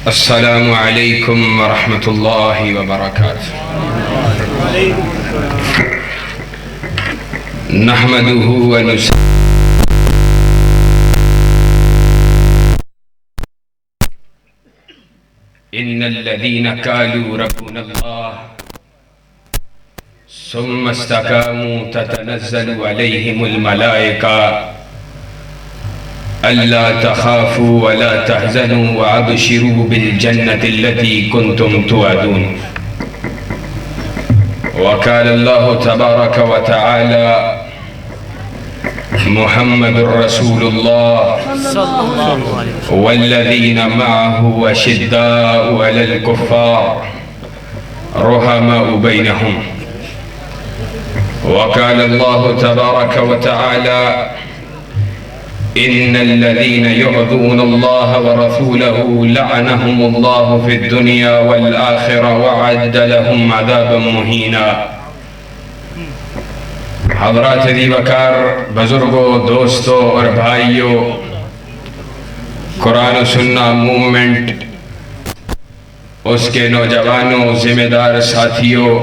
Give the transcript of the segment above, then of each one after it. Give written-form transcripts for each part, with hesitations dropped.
السلام علیکم ورحمۃ اللہ وبرکاتہ۔ نحمدہ ونصلی ان الذین قالوا ربنا اللہ ثم استقاموا تتنزل علیہم الملائکہ الا تخافوا ولا تحزنوا وابشروا بالجنة التي كنتم توعدون۔ وقال الله تبارك وتعالى محمد رسول الله والذين معه أشداء على الكفار رحماء بينهم۔ وقال الله تبارك وتعالى إن الذين يؤذون الله ورسوله لعنهم الله في الدنيا والآخرة وأعد لهم عذابا مهينا۔ حضرات دی وقار، بزرگوں، دوستوں اور بھائیوں، قرآن و سنہ موومنٹ، اس کے نوجوانوں، ذمہ دار ساتھیوں،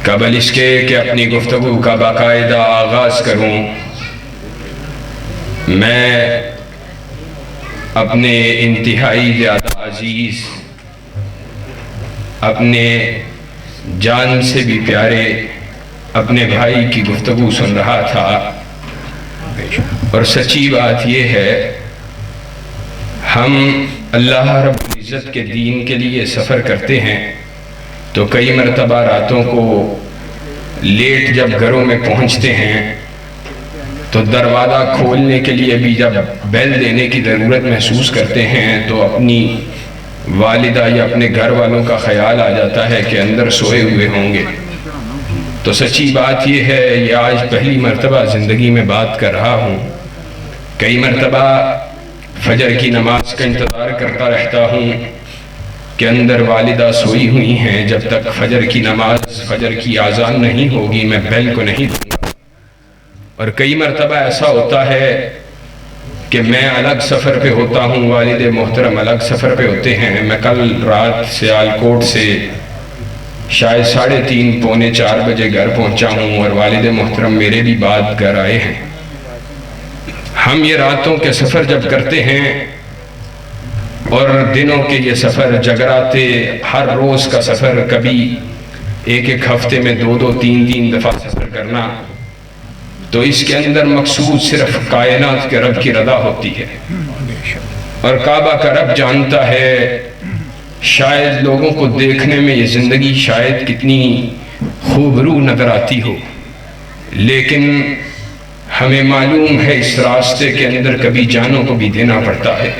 قبل اس کے کہ اپنی گفتگو کا باقاعدہ آغاز کروں، میں اپنے انتہائی زیادہ عزیز، اپنے جان سے بھی پیارے اپنے بھائی کی گفتگو سن رہا تھا، اور سچی بات یہ ہے ہم اللہ رب العزت کے دین کے لیے سفر کرتے ہیں تو کئی مرتبہ راتوں کو لیٹ جب گھروں میں پہنچتے ہیں تو دروازہ کھولنے کے لیے بھی جب بیل دینے کی ضرورت محسوس کرتے ہیں تو اپنی والدہ یا اپنے گھر والوں کا خیال آ جاتا ہے کہ اندر سوئے ہوئے ہوں گے۔ تو سچی بات یہ ہے، یہ آج پہلی مرتبہ زندگی میں بات کر رہا ہوں، کئی مرتبہ فجر کی نماز کا انتظار کرتا رہتا ہوں کہ اندر والدہ سوئی ہوئی ہیں، جب تک فجر کی نماز، فجر کی اذان نہیں ہوگی میں بیل کو نہیں دوں گا۔ اور کئی مرتبہ ایسا ہوتا ہے کہ میں الگ سفر پہ ہوتا ہوں، والد محترم الگ سفر پہ ہوتے ہیں۔ میں کل رات سیالکوٹ سے شاید 3:30 پونے 4 بجے گھر پہنچا ہوں، اور والد محترم میرے بھی بعد گھر آئے ہیں۔ ہم یہ راتوں کے سفر جب کرتے ہیں اور دنوں کے یہ سفر، جگراتے ہر روز کا سفر، کبھی ایک ہفتے میں 2 3 دفعہ سفر کرنا، تو اس کے اندر مقصود صرف کائنات کے رب کی رضا ہوتی ہے، اور کعبہ کا رب جانتا ہے شاید لوگوں کو دیکھنے میں یہ زندگی شاید کتنی خوبرو نظر آتی ہو، لیکن ہمیں معلوم ہے اس راستے کے اندر کبھی جانوں کو بھی دینا پڑتا ہے۔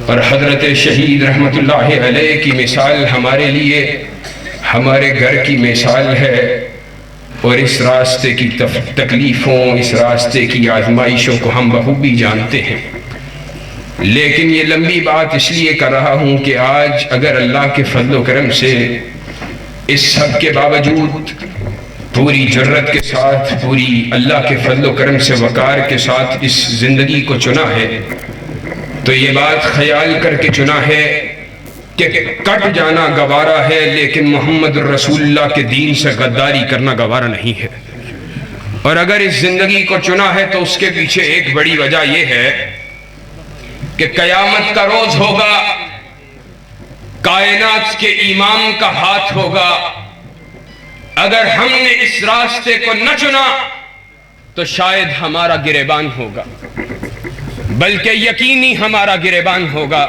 اور حضرت شہید رحمت اللہ علیہ کی مثال ہمارے لیے ہمارے گھر کی مثال ہے، اور اس راستے کی تکلیفوں، اس راستے کی آزمائشوں کو ہم بخوبی جانتے ہیں۔ لیکن یہ لمبی بات اس لیے کر رہا ہوں کہ آج اگر اللہ کے فضل و کرم سے اس سب کے باوجود پوری جرت کے ساتھ، پوری اللہ کے فضل و کرم سے وقار کے ساتھ اس زندگی کو چنا ہے، تو یہ بات خیال کر کے چنا ہے کہ کٹ جانا گوارا ہے، لیکن محمد رسول اللہ کے دین سے غداری کرنا گوارا نہیں ہے۔ اور اگر اس زندگی کو چنا ہے تو اس کے پیچھے ایک بڑی وجہ یہ ہے کہ قیامت کا روز ہوگا، کائنات کے امام کا ہاتھ ہوگا۔ اگر ہم نے اس راستے کو نہ چنا تو شاید ہمارا گریبان ہوگا، بلکہ یقینی ہمارا گریبان ہوگا،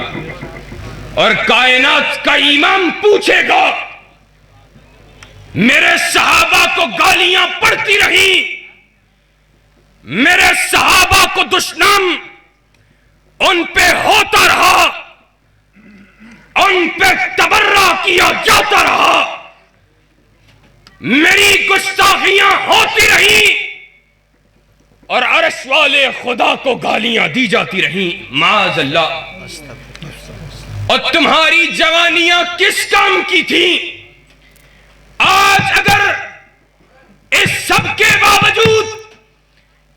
اور کائنات کا امام پوچھے گا میرے صحابہ کو گالیاں پڑتی رہی، میرے صحابہ کو دشنام ان پہ ہوتا رہا، ان پہ تبرہ کیا جاتا رہا، میری گستاخیاں ہوتی رہی، اور عرش والے خدا کو گالیاں دی جاتی رہیں، معاذ اللہ۔ اور تمہاری جوانیاں کس کام کی تھیں؟ آج اگر اس سب کے باوجود،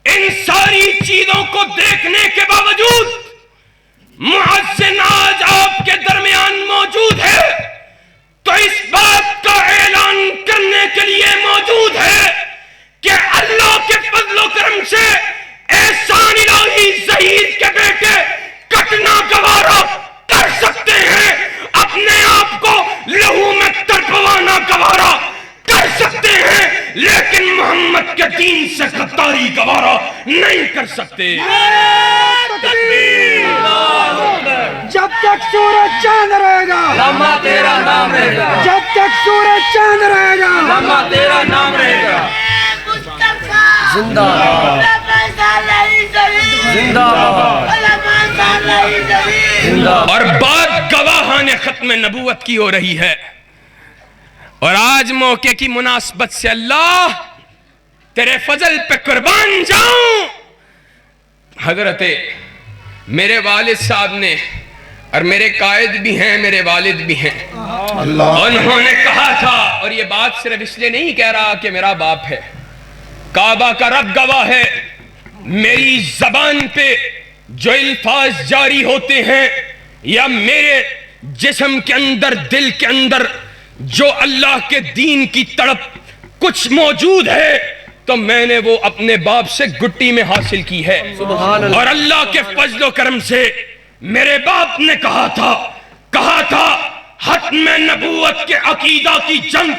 ان ساری چیزوں کو دیکھنے کے باوجود محسنات کے دین سے غداری گوارا نہیں کر سکتے. جب تک سورج چاند رہے گا لمحہ تیرا نام رہے گا. جب تک سورج چاند رہے گا لمحہ تیرا نام رہے گا. زندہ باد زندہ باد زندہ. اور بات گواہان ختم نبوت کی ہو رہی ہے. اور آج موقع کی مناسبت سے اللہ تیرے فضل پہ قربان جاؤں. حضرت میرے والد صاحب نے، اور میرے قائد بھی ہیں، میرے والد بھی ہیں، انہوں نے کہا تھا، اور یہ بات صرف اس لیے نہیں کہہ رہا کہ میرا باپ ہے، کعبہ کا رب گواہ ہے، میری زبان پہ جو الفاظ جاری ہوتے ہیں یا میرے جسم کے اندر، دل کے اندر جو اللہ کے دین کی تڑپ کچھ موجود ہے تو میں نے وہ اپنے باپ سے گٹی میں حاصل کی ہے. اور اللہ کے فضل و کرم سے میرے باپ نے کہا تھا ختم نبوت کے عقیدہ کی جنگ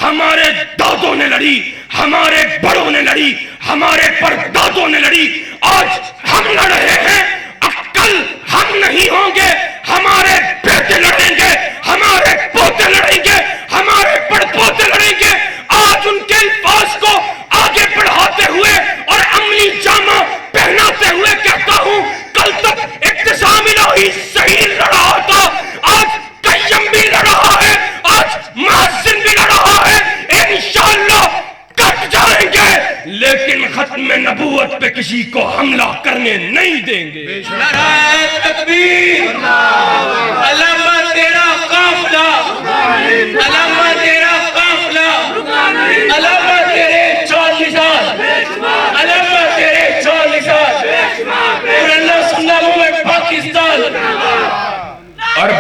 ہمارے دادوں نے لڑی، ہمارے بڑوں نے لڑی، ہمارے پردادوں نے لڑی، آج ہم لڑ رہے ہیں. کل ہم نہیں ہوں گے، ہمارے بیٹے لڑیں گے، ہمارے پوتے لڑیں گے، ہمارے پڑپوتے لڑیں گے. آج ان کے الفاظ کو آگے بڑھاتے ہوئے اور عملی جامہ پہناتے ہوئے کہتا ہوں، کل تک اقتسام الہی صحیح لڑ رہا تھا، آج قیم بھی لڑ رہا ہے، آج محسن بھی لڑ رہا ہے. انشاءاللہ کٹ جائیں گے لیکن ختم نبوت پہ کسی کو حملہ کرنے نہیں دیں گے. نعرہ تکبیر. علامہ تیرا قافلہ، علامہ تیرا قافلہ، علامہ تیرے 40 سال، علامہ تیرے 40 سال، پرانا سننا میں پاکستان. اور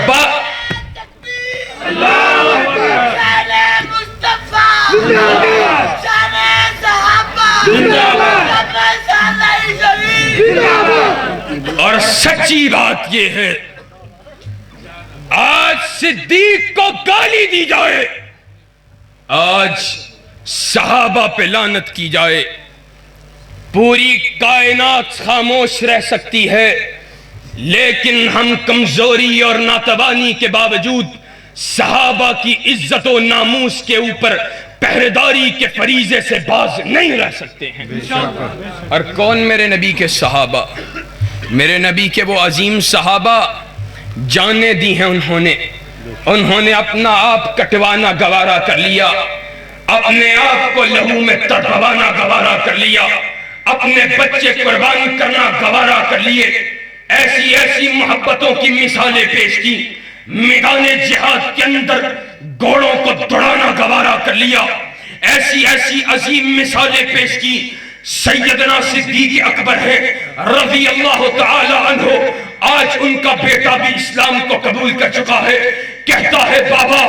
اور سچی بات یہ ہے، آج صدیق کو گالی دی جائے، آج صحابہ پہ لعنت کی جائے، پوری کائنات خاموش رہ سکتی ہے، لیکن ہم کمزوری اور ناتوانی کے باوجود صحابہ کی عزت و ناموس کے اوپر پہرےداری کے فریضے سے باز نہیں رہ سکتے ہیں. اور کون میرے نبی کے صحابہ؟ میرے نبی کے وہ عظیم صحابہ جانیں دی ہیں انہوں نے اپنا آپ کٹوانا گوارا کر لیا، اپنے آپ کو لہو میں تڑپوانا گوارا کر لیا، اپنے بچے قربان کرنا گوارا کر لیے، ایسی ایسی محبتوں کی مثالیں پیش کی، میدان جہاد کے اندر گھوڑوں کو دوڑانا گوارا کر لیا، ایسی ایسی عظیم مثالیں پیش کی. سیدنا صدیق اکبر ہے رضی اللہ تعالی عنہ، آج ان کا بیٹا بھی اسلام کو قبول کر چکا ہے، کہتا ہے بابا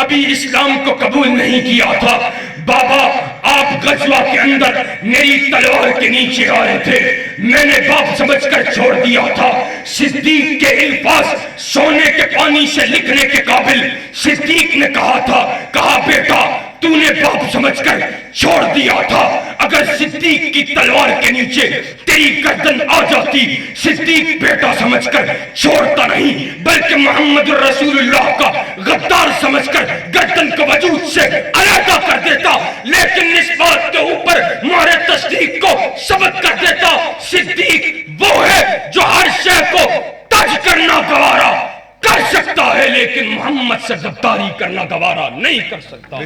ابھی اسلام کو قبول نہیں کیا تھا، بابا آپ غزوہ کے اندر میری تلوار کے نیچے آئے تھے، میں نے باپ سمجھ کر چھوڑ دیا تھا. صدیق کے الفاظ سونے کے پانی سے لکھنے کے قابل. صدیق نے کہا بیٹا تو نے باپ سمجھ کر چھوڑ دیا تھا، اگر صدیق کی تلوار کے نیچے تیری گردن آ جاتی، صدیق بیٹا سمجھ کر چھوڑتا نہیں بلکہ محمد رسول اللہ کا غدار سمجھ کر گردن کو وجود سے علیحدہ کر دیتا، لیکن اس بات کے اوپر مارے تصدیق کو ثبت کر دیتا. صدیق وہ ہے جو ہر شے کو تج کرنا گوارا کر سکتا ہے لیکن محمد سے غداری کرنا گوارا نہیں کر سکتا.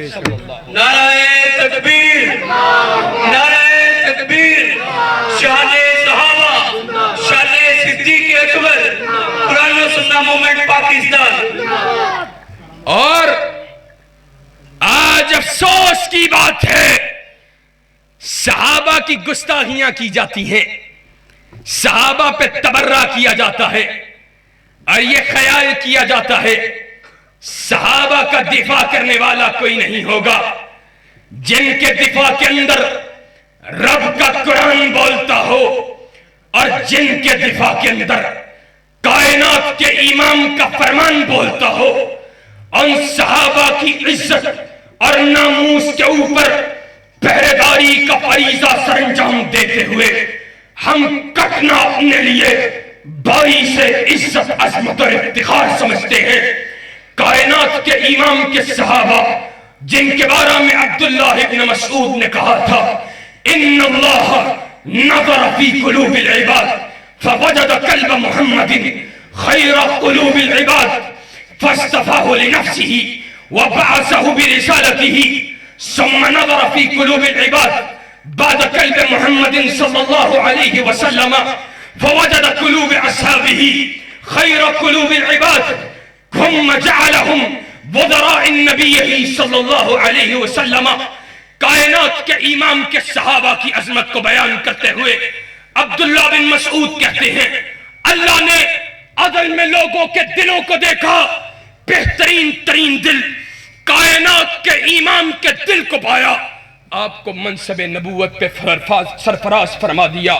نعرہ تکبیر، نعرہ تکبیر. شان صحابہ، شان صدیق اکبر، قرآن و سنہ مومنٹ پاکستان. اور آج افسوس کی بات ہے صحابہ کی گستاخیاں کی جاتی ہیں، صحابہ پہ تبرہ کیا جاتا ہے اور یہ خیال کیا جاتا ہے صحابہ کا دفاع کرنے والا کوئی نہیں ہوگا. جن کے دفاع کے اندر رب کا قرآن بولتا ہو اور جن کے دفاع کے اندر کائنات کے امام کا فرمان بولتا ہو، ان صحابہ کی عزت اور ناموس کے اوپر پہرےداری لڑائی کا فریضہ سر انجام دیتے ہوئے ہم کٹنا اپنے لیے باعث عزت عظمت اور افتخار سمجھتے ہیں۔ کائنات کے امام کے صحابہ جن کے بارے میں عبداللہ ابن مسعود نے کہا تھا ان اللہ نظر فی قلوب العباد فوجد قلب محمد خیر قلوب العباد فاصطفاه لنفسه وبعثه برسالته ثم نظر في قلوب العباد بعد قلب محمد صلى الله عليه وسلم فوجد قلوب أصحابه خير قلوب العباد ثم جعلهم وزراء النبي صلى الله عليه وسلم۔ کائنات کے امام کے صحابہ کی عظمت کو بیان کرتے ہوئے عبداللہ بن مسعود کہتے ہیں اللہ نے ازل میں لوگوں کے دلوں کو دیکھا، بہترین ترین دل کائنات کے امام کے دل کو پایا، آپ کو منصب نبوت پہ سرفراز فرما دیا،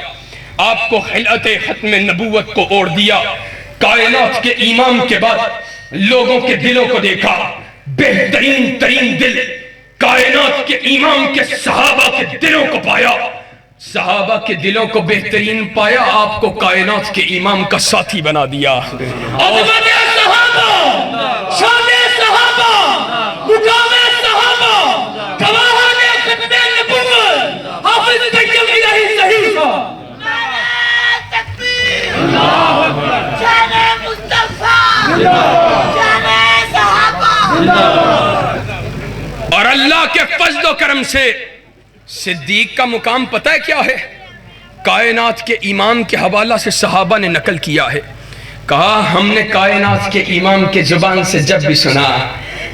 آپ کو خلعت ختم نبوت کو اوڑھ دیا۔ کائنات کے امام کے بعد لوگوں کے دلوں کو دیکھا، بہترین ترین دل کائنات کے امام کے صحابہ کے دلوں کو پایا، صحابہ کے دلوں کو بہترین پایا، آپ کو کائنات کے امام کا ساتھی بنا دیا۔ عظمت صحابہ، شان صحابہ، مقام صحابہ، گواہان ختم نبوت، حافظ طیب الہی صحیح شان مصطفیٰ، شان صحابہ۔ اور اللہ کے فضل و کرم سے صدیق کا مقام پتہ ہے کیا ہے؟ کائنات کے امام کے حوالہ سے صحابہ نے نقل کیا ہے، کہا ہم نے کائنات کے امام کے زبان سے جب بھی سنا،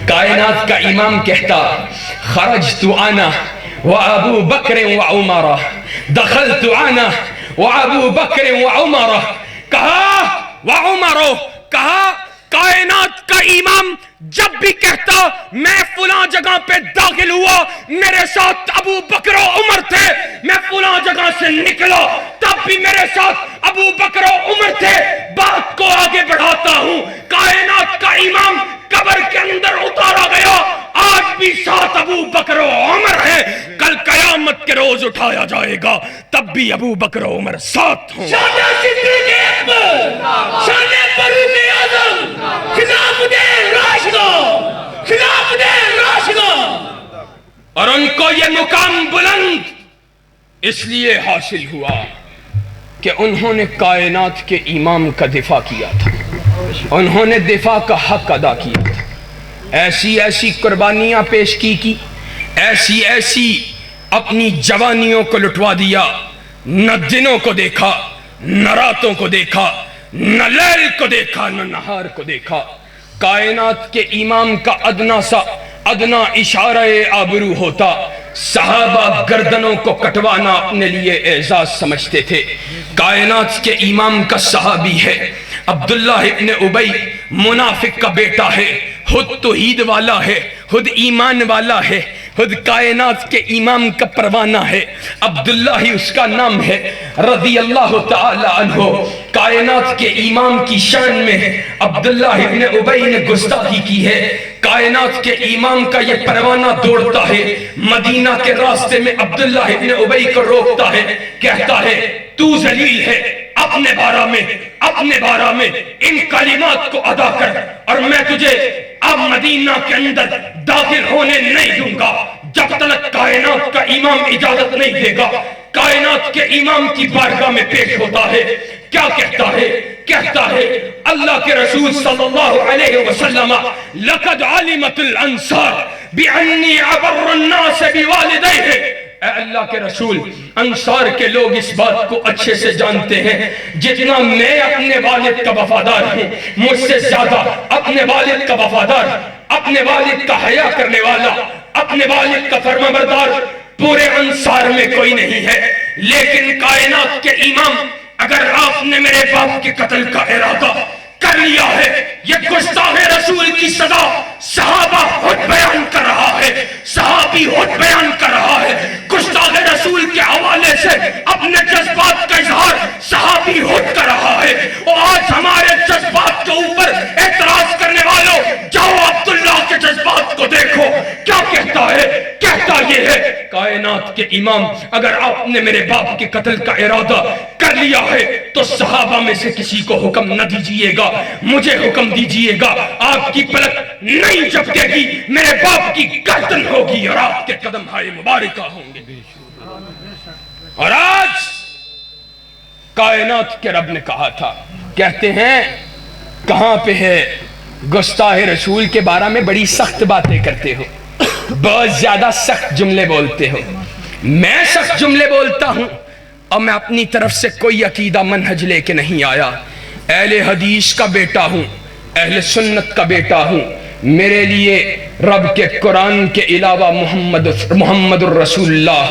کائنات کا امام کہتا خرجت انا وابو بکر وعمر دخلت انا وابو بکر وعمر، کہا وعمر، کہا کائنات کا امام جب بھی کہتا میں فلاں جگہ پہ داخل ہوا میرے ساتھ ابو بکر و عمر تھے، میں فلاں جگہ سے نکلا تب بھی میرے ساتھ ابو بکر و عمر تھے، بات کو آگے بڑھاتا ہوں، کائنات کا امام قبر کے اندر اتارا گیا، آج بھی ساتھ ابو بکر و عمر ہے، کل قیامت کے روز اٹھایا جائے گا تب بھی ابو بکر و عمر ساتھ ہوں۔ شان صدیق اکبر، شان فاروق اعظم، خلافت راشدہ، خلافت راشدہ۔ اور ان کو یہ مقام بلند اس لیے حاصل ہوا کہ انہوں نے کائنات کے امام کا دفاع کیا تھا، انہوں نے دفاع کا حق ادا کیا تھا، ایسی ایسی قربانیاں پیش کی، ایسی ایسی اپنی جوانیوں کو لٹوا دیا، نہ دنوں کو دیکھا، نہ راتوں کو دیکھا، نہ لیل کو دیکھا، نہ نہار کو دیکھا۔ کائنات کے امام کا ادنا اشارہ آبرو ہوتا، صحابہ گردنوں کو کٹوانا اپنے لیے اعزاز سمجھتے تھے۔ کائنات کے امام کا صحابی ہے عبداللہ ابن ابی، منافق کا بیٹا ہے، خود توحید والا ہے، خود ایمان والا ہے، خود کائنات کے امام کا پروانہ ہے، عبداللہ ہی اس کا نام ہے رضی اللہ تعالی عنہ۔ کائنات کے امام کی شان میں عبداللہ ابن ابی نے گستاخی کی ہے، کائنات کے امام کا یہ پروانہ دوڑتا ہے، مدینہ کے راستے میں عبداللہ ابن ابی کو روکتا ہے، کہتا ہے تو ذلیل ہے، اپنے بارہ میں ان کلمات کو ادا کر اور میں تجھے اب مدینہ کے اندر داخل ہونے نہیں دوں گا جب تک کائنات کا امام اجازت نہیں دے گا۔ کائنات کے امام کی بارگاہ میں پیش ہوتا ہے، کیا کہتا ہے اللہ کے رسول صلی اللہ علیہ وسلم لقد علمت الانصار بانی ابر الناس بوالدیہ، اے اللہ کے رسول انصار کے لوگ اس بات کو اچھے سے جانتے ہیں جتنا میں اپنے والد کا وفادار ہوں، مجھ سے زیادہ اپنے والد کا وفادار، اپنے والد کا حیا کرنے والا، اپنے والد کا فرمانبردار پورے انصار میں کوئی نہیں ہے۔ لیکن کائنات کے امام اگر آپ نے میرے باپ کے قتل کا ارادہ کر لیا ہے، یہ گستاخ رسول کی سزا صحابہ خود بیان کر رہا ہے، صحابی خود بیان کر رہا ہے، گستاخ رسول کے حوالے سے اپنے جذبات کا اظہار صحابی خود کر رہا ہے۔ اور آج ہمارے جذبات کے اوپر اعتراض کرنے والوں جاؤ عبداللہ کے جذبات کو دیکھو، کیا کہتا ہے؟ کہتا یہ ہے کائنات کے امام اگر آپ نے میرے باپ کے قتل کا ارادہ کر لیا ہے تو صحابہ میں سے کسی کو حکم نہ دیجئے گا، مجھے حکم دیجئے گا، آپ کی پلک نہیں جھپکے گی، میرے باپ کی گردن ہوگی اور آپ کے قدم ہائے مبارکہ ہوں گے۔ اور آج کائنات کے رب نے کہا تھا، کہتے ہیں کہاں پہ ہے گستاخ رسول کے بارے میں بڑی سخت باتیں کرتے ہو، بہت زیادہ سخت جملے بولتے ہو۔ میں سخت جملے بولتا ہوں اور میں اپنی طرف سے کوئی عقیدہ منہج لے کے نہیں آیا، اہل حدیث کا بیٹا ہوں، اہل سنت کا بیٹا ہوں۔ میرے لیے رب کے قرآن کے علاوہ محمد الرسول اللہ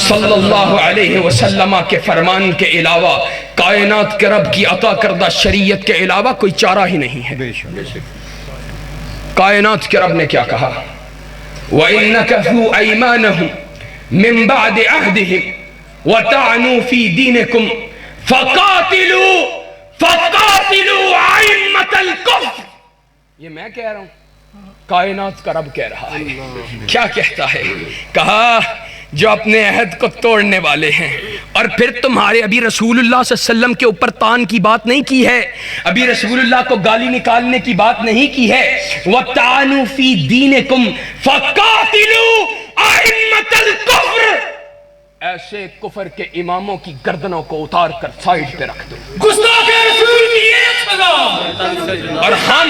صلی اللہ علیہ وسلم کے فرمان کے علاوہ، کائنات کے رب کی عطا کردہ شریعت کے علاوہ کوئی چارہ ہی نہیں ہے۔ کائنات کے رب نے کیا کہا؟ وَإِنَّكَثُوا أَيْمَانَهُمْ مِن بَعْدِ عَهْدِهِمْ وَطَعَنُوا فِي دِينِكُمْ فَقَاتِلُوا أَئِمَّةَ الْكُفْرِ۔ یہ میں کہہ رہا ہوں، کائنات کا رب کہہ رہا ہے۔ کیا کہتا ہے؟ کہا جو اپنے عہد کو توڑنے والے ہیں، اور پھر تمہارے ابھی رسول اللہ صلی اللہ علیہ وسلم کے اوپر تان کی بات نہیں کی ہے، ابھی رسول اللہ کو گالی نکالنے کی بات نہیں کی ہے۔ وَطَعَنُوا فِي دِينِكُمْ فَقَاتِلُوا أَئِمَّةَ الْكُفْرِ، ایسے کفر کے اماموں کی گردنوں کو اتار کر سائیڈ پہ رکھ دو۔ گستاخ رسول کی یہ سزا، اور ہم